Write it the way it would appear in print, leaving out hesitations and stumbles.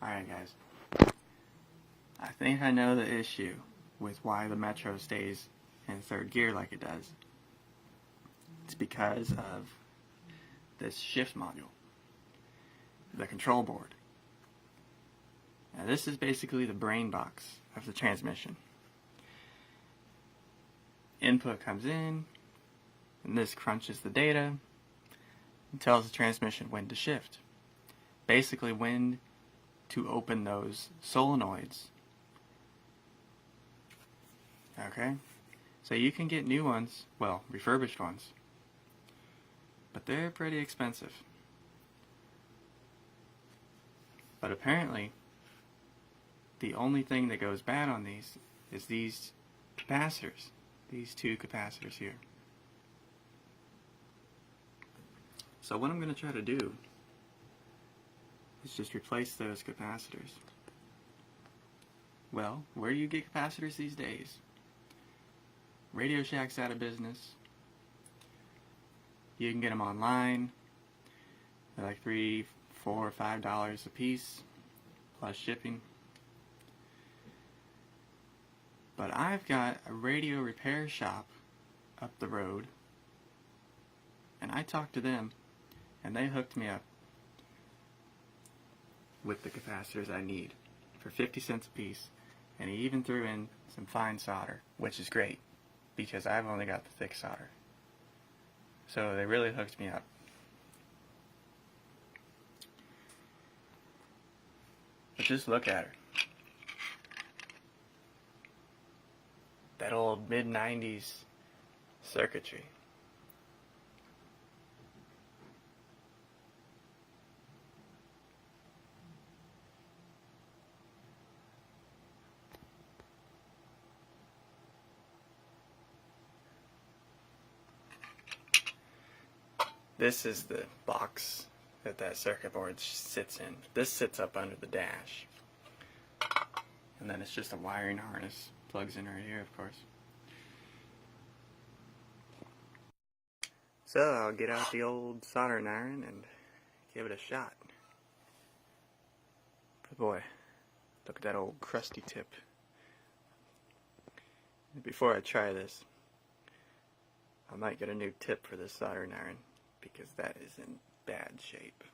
Alright guys, I think I know the issue with why the Metro stays in third gear like it does. It's because of this shift module, the control board. Now this is basically the brain box of the transmission. Input comes in, and this crunches the data and tells the transmission when to shift. Basically when to open those solenoids. Okay? So you can get new ones, well, refurbished ones, but they're pretty expensive. But apparently, the only thing that goes bad on these is these capacitors. These two capacitors here. So what I'm going to try to do is just replace those capacitors. Well, where do you get capacitors these days? Radio Shack's out of business. You can get them online. They're like $3, $4, $5 a piece, plus shipping. But I've got a radio repair shop up the road, and I talked to them, and they hooked me up with the capacitors I need for 50 cents a piece, and he even threw in some fine solder, which is great because I've only got the thick solder. So they really hooked me up. But just look at her. That old mid-90s circuitry. This is the box that circuit board sits in. This sits up under the dash. And then it's just a wiring harness. Plugs in right here, of course. So I'll get out the old soldering iron and give it a shot. But boy, look at that old crusty tip. Before I try this, I might get a new tip for this soldering iron because that is in bad shape.